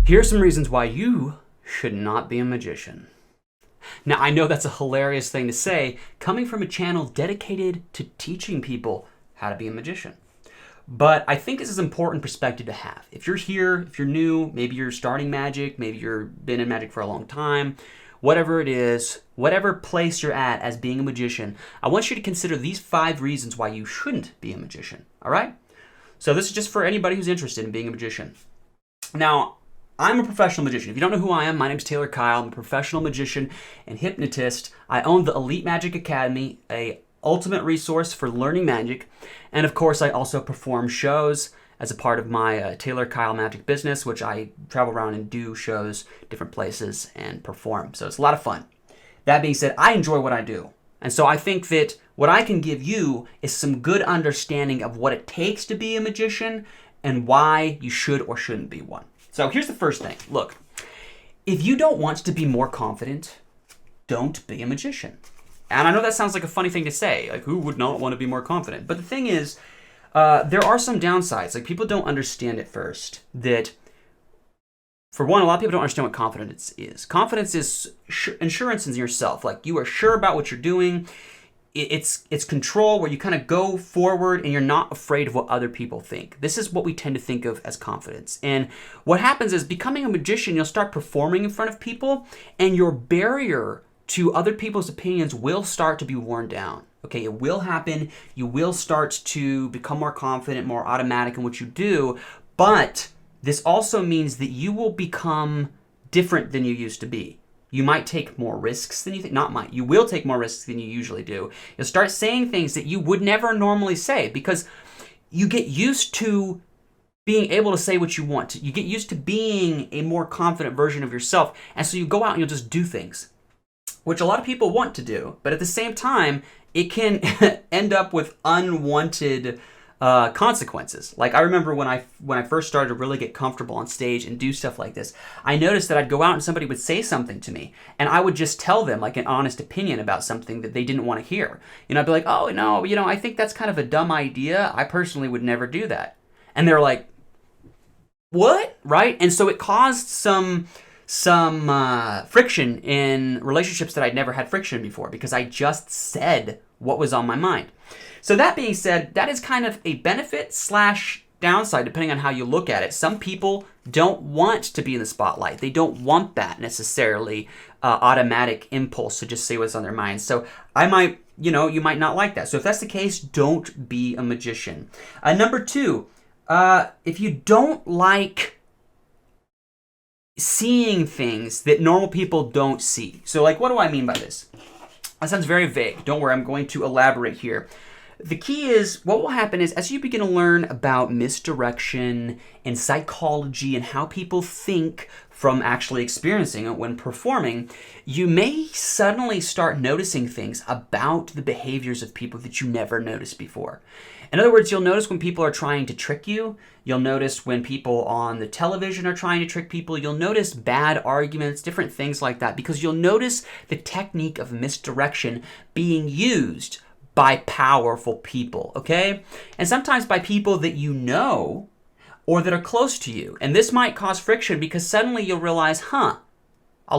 Here are some reasons why you should not be a magician. Now, I know that's a hilarious thing to say, coming from a channel dedicated to teaching people how to be a magician. But I think this is an important perspective to have. If you're here, if you're new, maybe you're starting magic, maybe you've been in magic for a long time, whatever it is, whatever place you're at as being a magician, I want you to consider these 5 reasons why you shouldn't be a magician, all right? So this is just for anybody who's interested in being a magician. Now, I'm a professional magician. If you don't know who I am, my name's Taylor Kyle. I'm a professional magician and hypnotist. I own the Elite Magic Academy, a ultimate resource for learning magic. And of course, I also perform shows as a part of my Taylor Kyle Magic business, which I travel around and do shows, different places, and perform. So it's a lot of fun. That being said, I enjoy what I do. And so I think that what I can give you is some good understanding of what it takes to be a magician and why you should or shouldn't be one. So here's the first thing. Look, if you don't want to be more confident, don't be a magician. And I know that sounds like a funny thing to say. Like, who would not want to be more confident? But the thing is, there are some downsides. Like, people don't understand at first that, for one, a lot of people don't understand what confidence is. Confidence is assurance in yourself. Like, you are sure about what you're doing. It's control, where you kind of go forward and you're not afraid of what other people think. This is what we tend to think of as confidence. And what happens is, becoming a magician, you'll start performing in front of people, and your barrier to other people's opinions will start to be worn down. Okay, it will happen. You will start to become more confident, more automatic in what you do. But this also means that you will become different than you used to be. You might take more risks than you think. You will take more risks than you usually do. You'll start saying things that you would never normally say because you get used to being able to say what you want. You get used to being a more confident version of yourself. And so you go out and you'll just do things, which a lot of people want to do. But at the same time, it can end up with unwanted consequences. Like, I remember when I first started to really get comfortable on stage and do stuff like this, I noticed that I'd go out and somebody would say something to me, and I would just tell them like an honest opinion about something that they didn't want to hear. I'd be like, oh no, I think that's kind of a dumb idea. I personally would never do that. And they're like, what? Right? And so it caused some friction in relationships that I'd never had friction before because I just said what was on my mind. So that being said, that is kind of a benefit / downside depending on how you look at it. Some people don't want to be in the spotlight. They don't want that necessarily automatic impulse to just say what's on their mind. So you might not like that. So if that's the case, don't be a magician. Number 2, if you don't like seeing things that normal people don't see. So like, what do I mean by this? That sounds very vague. Don't worry, I'm going to elaborate here. The key is, what will happen is, as you begin to learn about misdirection and psychology and how people think from actually experiencing it when performing, you may suddenly start noticing things about the behaviors of people that you never noticed before. In other words, you'll notice when people are trying to trick you. You'll notice when people on the television are trying to trick people. You'll notice bad arguments, different things like that, because you'll notice the technique of misdirection being used by powerful people, okay? And sometimes by people that you know or that are close to you. And this might cause friction because suddenly you'll realize, a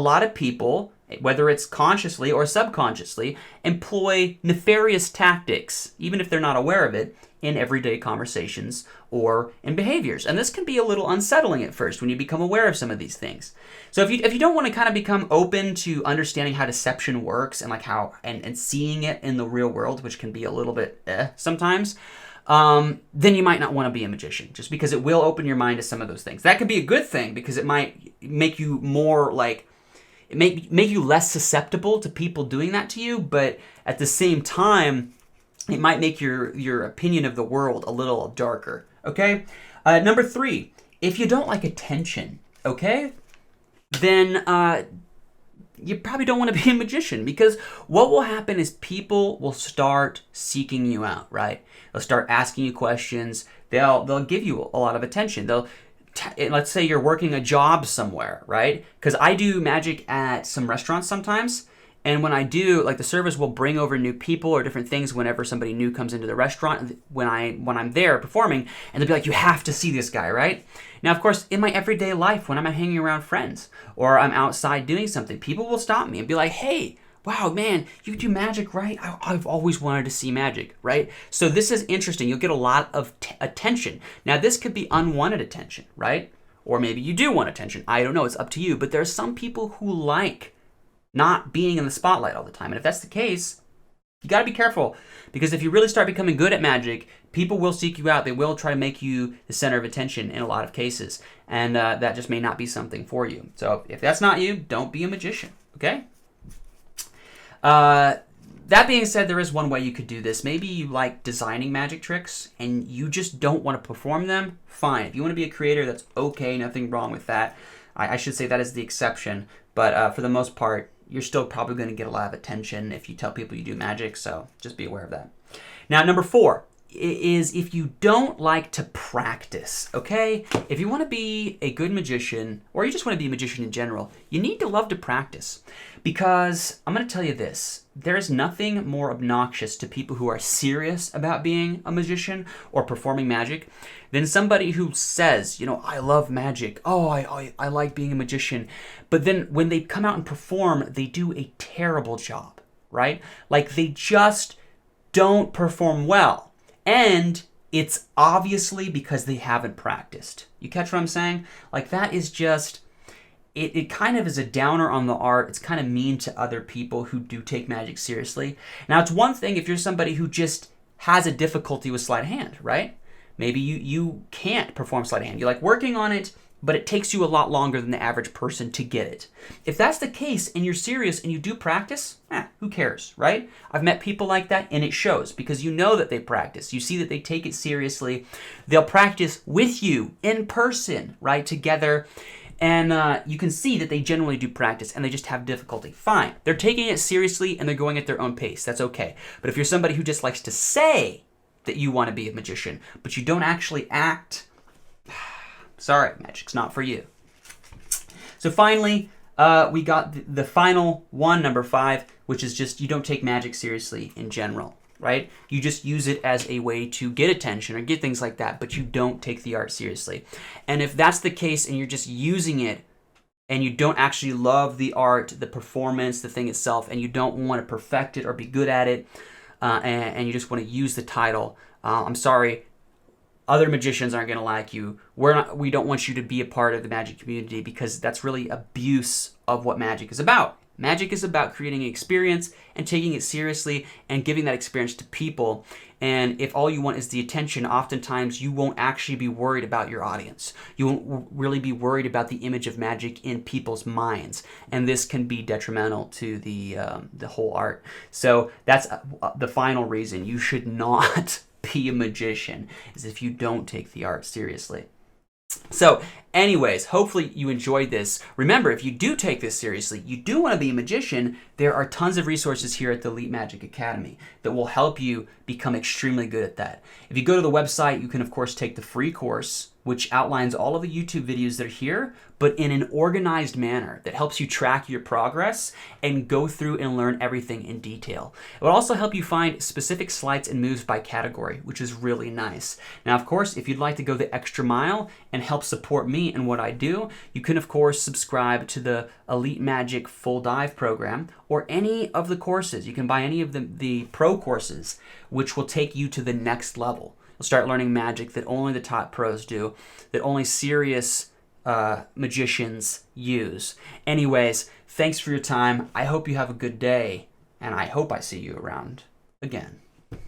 lot of people, whether it's consciously or subconsciously, employ nefarious tactics, even if they're not aware of it, in everyday conversations or in behaviors. And this can be a little unsettling at first when you become aware of some of these things. So if you don't want to kind of become open to understanding how deception works and like how and seeing it in the real world, which can be a little bit sometimes, then you might not want to be a magician, just because it will open your mind to some of those things. That could be a good thing because it might make you more like, it make you less susceptible to people doing that to you, but at the same time, it might make your opinion of the world a little darker, okay? Number 3, if you don't like attention, okay, then you probably don't want to be a magician, because what will happen is people will start seeking you out, right? They'll start asking you questions. They'll give you a lot of attention. Let's say you're working a job somewhere, right? Because I do magic at some restaurants sometimes, And when I do, like the servers will bring over new people or different things whenever somebody new comes into the restaurant when I'm there performing, and they'll be like, you have to see this guy, right? Now, of course, in my everyday life, when I'm hanging around friends or I'm outside doing something, people will stop me and be like, hey, wow, man, you do magic, right? I've always wanted to see magic, right? So this is interesting. You'll get a lot of attention. Now, this could be unwanted attention, right? Or maybe you do want attention. I don't know. It's up to you. But there are some people who like not being in the spotlight all the time. And if that's the case, you got to be careful, because if you really start becoming good at magic, people will seek you out. They will try to make you the center of attention in a lot of cases. And that just may not be something for you. So if that's not you, don't be a magician, okay? That being said, there is one way you could do this. Maybe you like designing magic tricks and you just don't want to perform them. Fine. If you want to be a creator, that's okay. Nothing wrong with that. I should say that is the exception. But for the most part, you're still probably going to get a lot of attention if you tell people you do magic. So just be aware of that. Now, number 4 is if you don't like to practice, okay? If you want to be a good magician, or you just want to be a magician in general, you need to love to practice. Because I'm going to tell you this, there is nothing more obnoxious to people who are serious about being a magician or performing magic than somebody who says, you know, I love magic. Oh, I like being a magician. But then when they come out and perform, they do a terrible job, right? Like they just don't perform well. And it's obviously because they haven't practiced. You catch what I'm saying? Like that is just, it kind of is a downer on the art. It's kind of mean to other people who do take magic seriously. Now, it's one thing if you're somebody who just has a difficulty with sleight of hand, right? Maybe you can't perform sleight of hand. You're like working on it, but it takes you a lot longer than the average person to get it. If that's the case and you're serious and you do practice, who cares, right? I've met people like that and it shows because you know that they practice. You see that they take it seriously. They'll practice with you in person, right, together. And you can see that they generally do practice and they just have difficulty. Fine. They're taking it seriously and they're going at their own pace. That's okay. But if you're somebody who just likes to say that you want to be a magician, but you don't actually act, sorry, magic's not for you. So finally, we got the final one, number 5, which is just you don't take magic seriously in general, right? You just use it as a way to get attention or get things like that, but you don't take the art seriously. And if that's the case and you're just using it and you don't actually love the art, the performance, the thing itself, and you don't want to perfect it or be good at it, and you just want to use the title, I'm sorry, other magicians aren't going to like you. We don't want you to be a part of the magic community because that's really abuse of what magic is about. Magic is about creating an experience and taking it seriously and giving that experience to people. And if all you want is the attention, oftentimes you won't actually be worried about your audience. You won't really be worried about the image of magic in people's minds. And this can be detrimental to the whole art. So that's the final reason you should not be a magician, is if you don't take the art seriously. So anyways, hopefully you enjoyed this. Remember, if you do take this seriously, you do want to be a magician, there are tons of resources here at the Elite Magic Academy that will help you become extremely good at that. If you go to the website, you can of course take the free course, which outlines all of the YouTube videos that are here, but in an organized manner that helps you track your progress and go through and learn everything in detail. It will also help you find specific sleights and moves by category, which is really nice. Now, of course, if you'd like to go the extra mile and help support me and what I do, you can, of course, subscribe to the Elite Magic Full Dive program or any of the courses. You can buy any of the pro courses, which will take you to the next level. You'll start learning magic that only the top pros do, that only serious magicians use. Anyways, thanks for your time. I hope you have a good day, and I hope I see you around again.